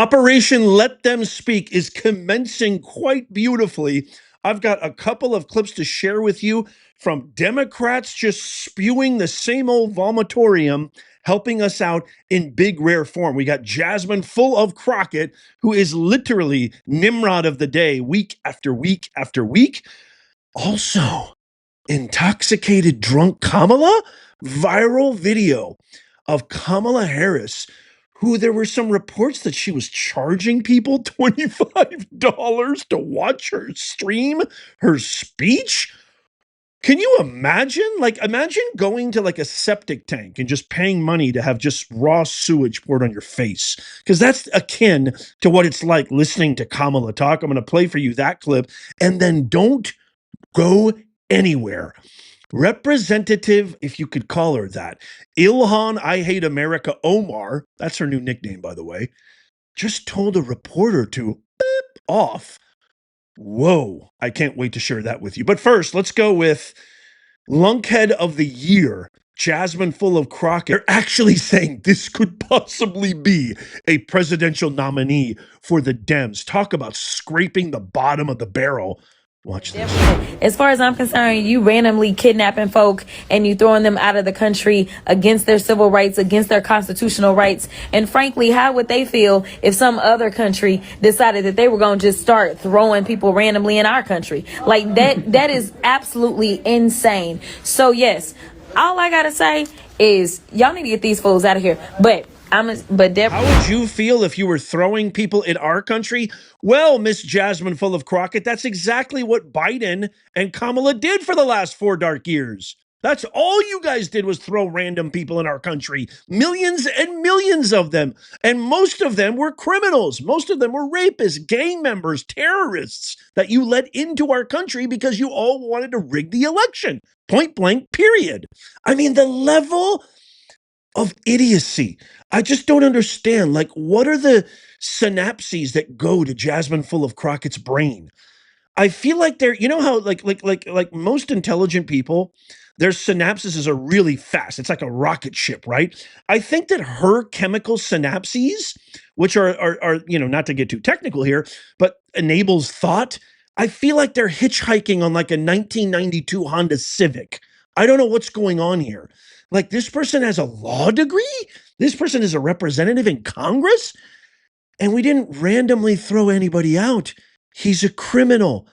Operation Let Them Speak is commencing quite beautifully. I've got a couple of clips to share with you from Democrats just spewing the same old vomitorium, helping us out in big, rare form. We got Jasmine full of Crockett, who is literally Nimrod of the day, week after week after week. Also, intoxicated drunk Kamala, viral video of Kamala Harris, who there were some reports that she was charging people $25 to watch her stream her speech. Can you imagine? Like, imagine going to like a septic tank and just paying money to have just raw sewage poured on your face. Because that's akin to what it's like listening to Kamala talk. I'm going to play for you that clip. And then don't go anywhere. Representative, if you could call her that, Ilhan I Hate America Omar, that's her new nickname, by the way, just told a reporter to beep off. Whoa, I can't wait to share that with you. But first, let's go with Lunkhead of the Year, Jasmine full of Crockett. They're actually saying this could possibly be a presidential nominee for the Dems. Talk about scraping the bottom of the barrel. Watch this. As far as I'm concerned, you randomly kidnapping folk and you throwing them out of the country against their civil rights, against their constitutional rights. And frankly, how would they feel if some other country decided that they were going to just start throwing people randomly in our country? Like that is absolutely insane. So yes, all I got to say is y'all need to get these fools out of here. How would you feel if you were throwing people in our country? Well, Miss Jasmine full of Crockett, that's exactly what Biden and Kamala did for the last 4 dark years. That's all you guys did was throw random people in our country. Millions and millions of them. And most of them were criminals. Most of them were rapists, gang members, terrorists that you let into our country because you all wanted to rig the election. Point blank, period. I mean, the level of idiocy. I just don't understand. Like, what are the synapses that go to Jasmine full of Crockett's brain? I feel like they're, you know how like most intelligent people, their synapses are really fast. It's like a rocket ship, right? I think that her chemical synapses, which are not to get too technical here, but enables thought. I feel like they're hitchhiking on like a 1992 Honda Civic. I don't know what's going on here. Like, this person has a law degree. This person is a representative in Congress. And we didn't randomly throw anybody out. He's a criminal.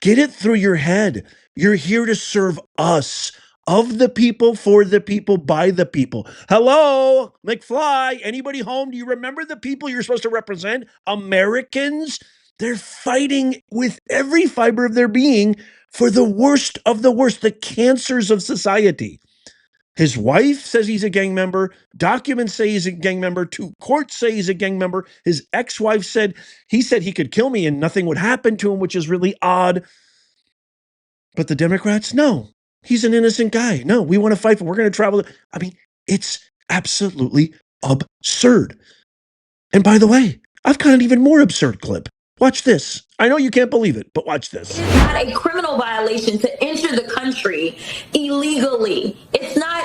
Get it through your head. You're here to serve us, of the people, for the people, by the people. Hello, McFly, anybody home? Do you remember the people you're supposed to represent? Americans? They're fighting with every fiber of their being for the worst of the worst, the cancers of society. His wife says he's a gang member. Documents say he's a gang member. 2 courts say he's a gang member. His ex-wife said he could kill me and nothing would happen to him, which is really odd. But the Democrats, no, he's an innocent guy. No, we want to fight for, we're going to travel. I mean, it's absolutely absurd. And by the way, I've got an even more absurd clip. Watch this. I know you can't believe it, but watch this. It's not a criminal violation to enter the country illegally. It's not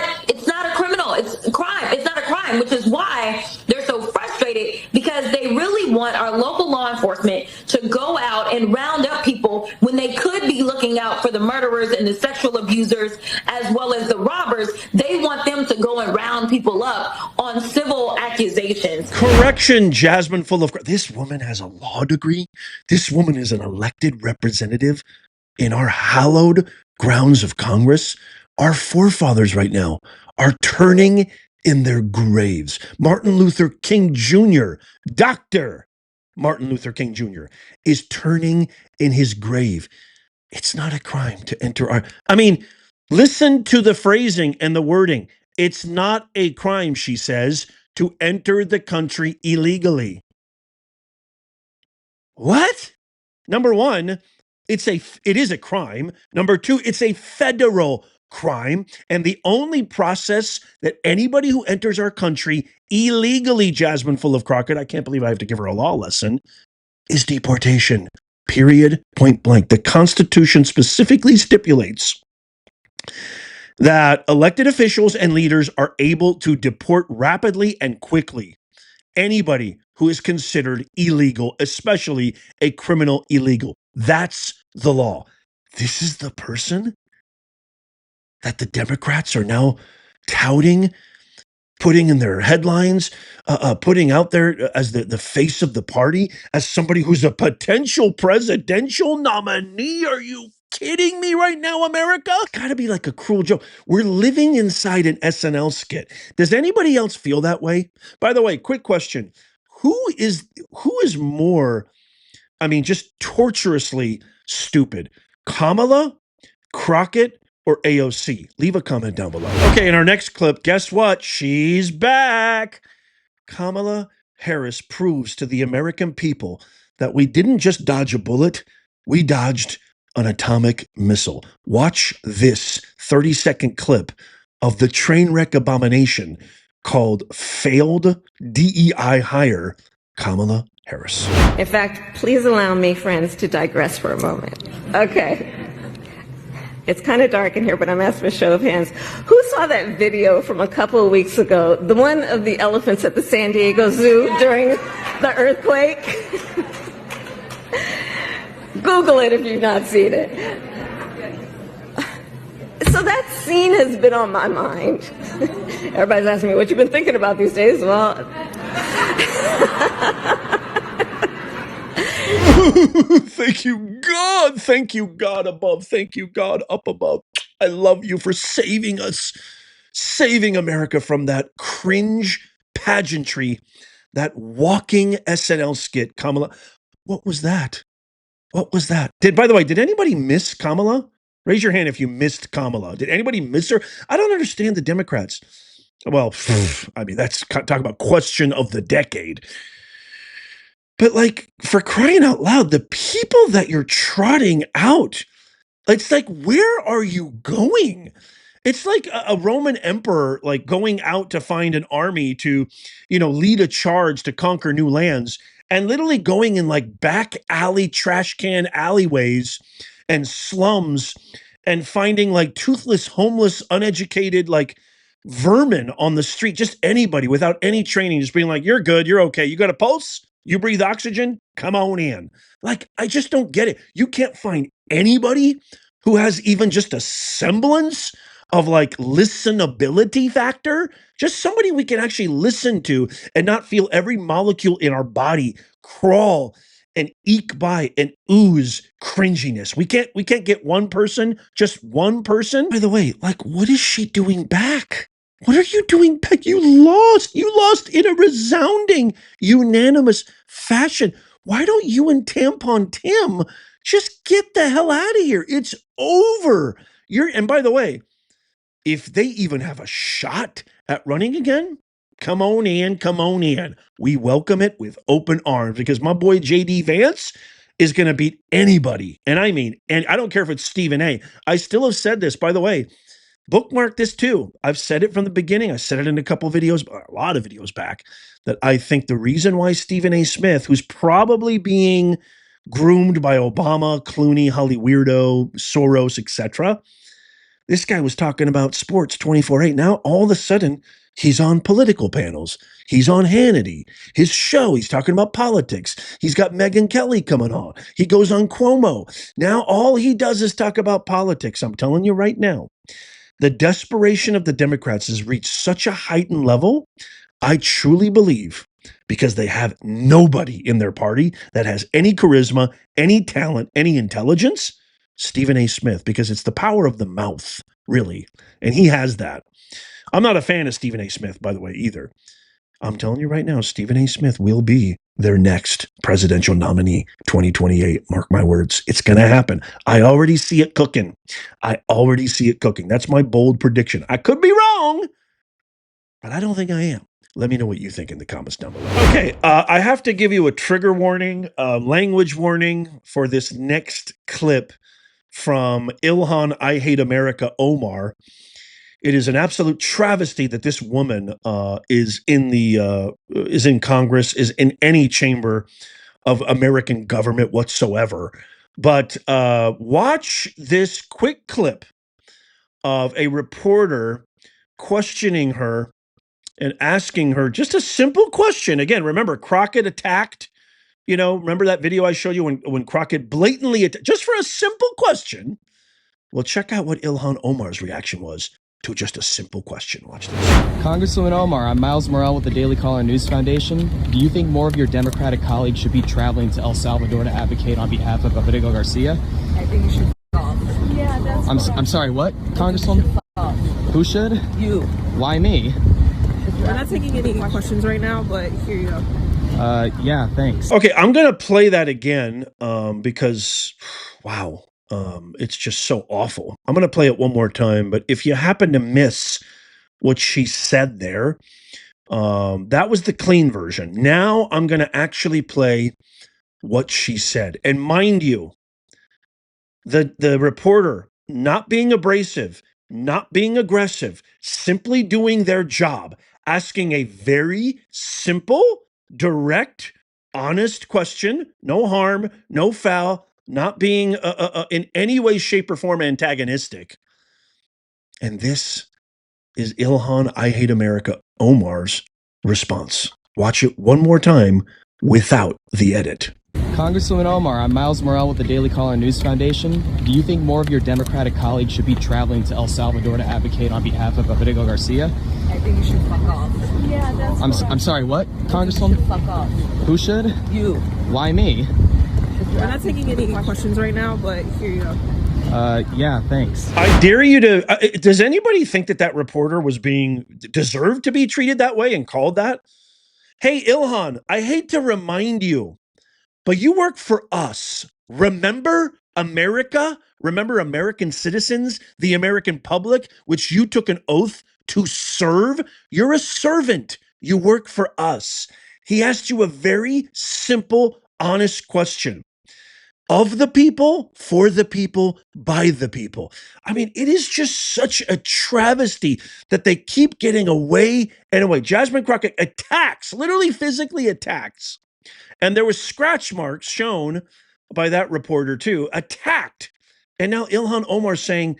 a criminal. It's a crime. It's not a crime, which is why they're so frustrated, because they really want our local law enforcement to go out and round up people when they could be looking out for the murderers and the sexual abusers as well as the robbers. They want them to go and round people up on civil accusations. Correction, Jasmine full of, this woman has a law degree. This woman is an elected representative in our hallowed grounds of Congress. Our forefathers right now are turning in their graves. Martin Luther King Jr., Dr. Martin Luther King Jr. is turning in his grave. It's not a crime to enter our, listen to the phrasing and the wording. It's not a crime, she says, to enter the country illegally. What? Number one, it is a crime. Number two, it's a federal crime. And the only process that anybody who enters our country illegally, Jasmine full of Crockett, I can't believe I have to give her a law lesson, is deportation. Period. Point blank. The Constitution specifically stipulates that elected officials and leaders are able to deport rapidly and quickly anybody who is considered illegal, especially a criminal illegal. That's the law. This is the person that the Democrats are now touting, putting in their headlines, putting out there as the face of the party, as somebody who's a potential presidential nominee. Are you kidding me right now, America? Gotta be like a cruel joke. We're living inside an SNL skit. Does anybody else feel that way? By the way, quick question. Who is more, I mean, just torturously stupid? Kamala, Crockett, or AOC? Leave a comment down below. Okay, in our next clip, guess what? She's back. Kamala Harris proves to the American people that we didn't just dodge a bullet, we dodged an atomic missile. Watch this 30-second clip of the train wreck abomination called failed DEI hire Kamala Harris. In fact, please allow me, friends, to digress for a moment. Okay. It's kind of dark in here, but I'm asking for a show of hands. Who saw that video from a couple of weeks ago? The one of the elephants at the San Diego Zoo during the earthquake? Google it if you've not seen it. So that scene has been on my mind. Everybody's asking me what you've been thinking about these days. Well, Thank you, God. Thank you, God above. Thank you, God up above. I love you for saving us, saving America from that cringe pageantry, that walking SNL skit. Kamala, what was that? What was that? By the way, did anybody miss Kamala? Raise your hand if you missed Kamala. Did anybody miss her? I don't understand the Democrats. Well, I mean, that's talk about question of the decade. But like, for crying out loud, the people that you're trotting out, it's like, where are you going? It's like a Roman emperor, like going out to find an army to, lead a charge to conquer new lands, and literally going in like back alley, trash can alleyways and slums, and finding like toothless, homeless, uneducated, like vermin on the street, just anybody without any training, just being like, you're good, you're okay, you got a pulse, you breathe oxygen, come on in. Like, I just don't get it. You can't find anybody who has even just a semblance of like listenability factor, just somebody we can actually listen to and not feel every molecule in our body crawl and eke by and ooze cringiness. We can't get one person, just one person. By the way, like, what is she doing back? What are you doing back? You lost in a resounding, unanimous fashion. Why don't you and Tampon Tim just get the hell out of here? It's over. And by the way, if they even have a shot at running again, come on in. We welcome it with open arms, because my boy JD Vance is going to beat anybody. And I mean, and I don't care if it's Stephen A. I still have said this, by the way, bookmark this too. I've said it from the beginning. I said it in a couple of videos, a lot of videos back, that I think the reason why Stephen A. Smith, who's probably being groomed by Obama, Clooney, Holly Weirdo, Soros, etc., this guy was talking about sports 24/8. Now, all of a sudden, he's on political panels. He's on Hannity. His show, he's talking about politics. He's got Megyn Kelly coming on. He goes on Cuomo. Now, all he does is talk about politics. I'm telling you right now, the desperation of the Democrats has reached such a heightened level, I truly believe, because they have nobody in their party that has any charisma, any talent, any intelligence, Stephen A. Smith, because it's the power of the mouth, really. And he has that. I'm not a fan of Stephen A. Smith, by the way, either. I'm telling you right now, Stephen A. Smith will be their next presidential nominee, 2028. Mark my words. It's going to happen. I already see it cooking. That's my bold prediction. I could be wrong, but I don't think I am. Let me know what you think in the comments down below. Okay, I have to give you a trigger warning, a language warning for this next clip from Ilhan I Hate America Omar. It is an absolute travesty that this woman is in Congress, is in any chamber of American government whatsoever. But watch this quick clip of a reporter questioning her and asking her just a simple question. Again, remember, Crockett attacked, remember that video I showed you when Crockett blatantly attacked, just for a simple question. Well, check out what Ilhan Omar's reaction was to just a simple question. Watch this. Congresswoman Omar, I'm Miles Morrell with the Daily Caller News Foundation. Do you think more of your Democratic colleagues should be traveling to El Salvador to advocate on behalf of Abrego Garcia? I think you should f*** off. Yeah, that's I'm sorry, what, Congresswoman? Who should? You. Why me? We're not taking any questions right now, but here you go. Yeah, thanks. Okay, I'm going to play that again because, wow, it's just so awful. I'm going to play it one more time, but if you happen to miss what she said there, that was the clean version. Now I'm going to actually play what she said. And mind you, the reporter not being abrasive, not being aggressive, simply doing their job, asking a very simple, direct, honest question, no harm, no foul, not being in any way, shape, or form antagonistic. And this is Ilhan I Hate America Omar's response. Watch it one more time without the edit. Congresswoman Omar, I'm Miles Morrell with the Daily Caller News Foundation. Do you think more of your Democratic colleagues should be traveling to El Salvador to advocate on behalf of Abrego Garcia? I think you should fuck off. Yeah, that's I'm sorry, what, Congresswoman? fuck off. Who should? You. Why me? We're not taking any questions right now, but here you go. Yeah, thanks. I dare you to. Does anybody think that reporter was deserved to be treated that way and called that? Hey, Ilhan, I hate to remind you, but you work for us. Remember America? Remember American citizens, the American public, which you took an oath to serve? You're a servant. You work for us. He asked you a very simple, honest question. Of the people, for the people, by the people. I mean, it is just such a travesty that they keep getting away and away. Jasmine Crockett attacks, literally physically attacks. And there was scratch marks shown by that reporter too, attacked. And now Ilhan Omar saying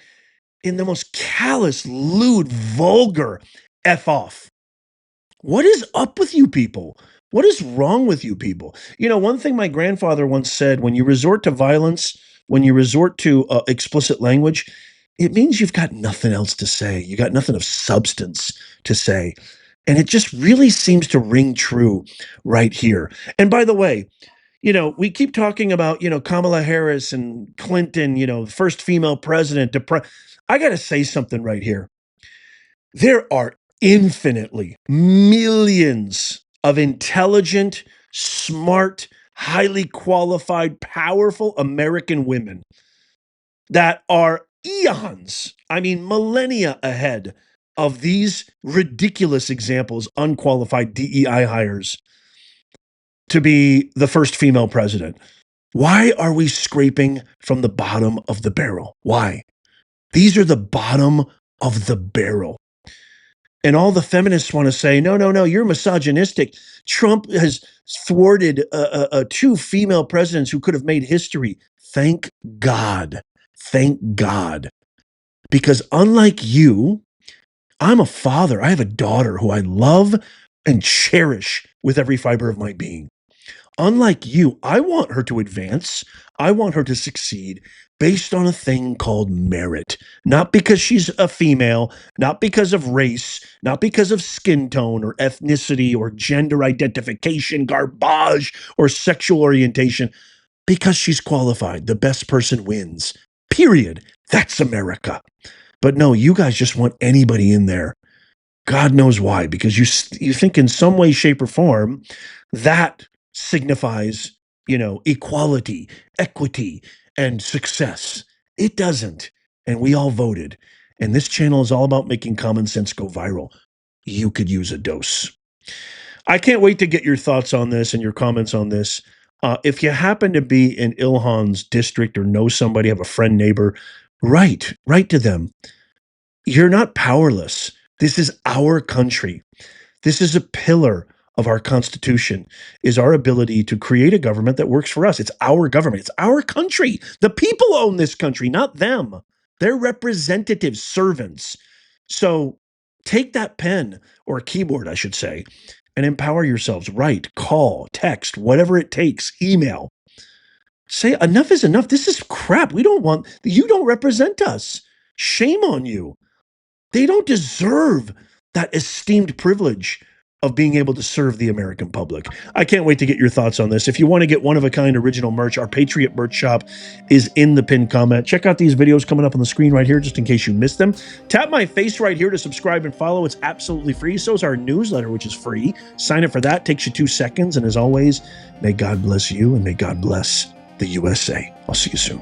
in the most callous, lewd, vulgar, F off. What is up with you people? What is wrong with you people? One thing my grandfather once said, when you resort to violence, when you resort to explicit language, it means you've got nothing else to say. You got nothing of substance to say. And it just really seems to ring true right here. And by the way, we keep talking about, Kamala Harris and Clinton, first female president. I got to say something right here. There are infinitely millions of intelligent, smart, highly qualified, powerful American women that are eons, I mean, millennia ahead of these ridiculous examples, unqualified DEI hires to be the first female president. Why are we scraping from the bottom of the barrel? Why? These are the bottom of the barrel. And all the feminists want to say, no, you're misogynistic. Trump has thwarted two female presidents who could have made history. Thank God. Thank God. Because unlike you, I'm a father. I have a daughter who I love and cherish with every fiber of my being. Unlike you, I want her to advance. I want her to succeed based on a thing called merit. Not because she's a female, not because of race, not because of skin tone or ethnicity or gender identification, garbage, or sexual orientation. Because she's qualified. The best person wins. Period. That's America. But no, you guys just want anybody in there. God knows why, because you think in some way, shape, or form that signifies, equality, equity, and success. It doesn't. And we all voted. And this channel is all about making common sense go viral. You could use a dose. I can't wait to get your thoughts on this and your comments on this. If you happen to be in Ilhan's district or know somebody, have a friend, neighbor, write to them. You're not powerless. This is our country. This is a pillar of our Constitution, is our ability to create a government that works for us. It's our government. It's our country. The people own this country, not them. They're representative servants. So Take that pen, or keyboard, I should say, and empower yourselves. Write, call, text, whatever it takes, email. Say enough is enough. This is crap. You don't represent us. Shame on you. They don't deserve that esteemed privilege of being able to serve the American public. I can't wait to get your thoughts on this. If you want to get one-of-a-kind original merch, our Patriot merch shop is in the pinned comment. Check out these videos coming up on the screen right here, just in case you missed them. Tap my face right here to subscribe and follow. It's absolutely free. So is our newsletter, which is free. Sign up for that. Takes you 2 seconds. And as always, may God bless you and may God bless the USA. I'll see you soon.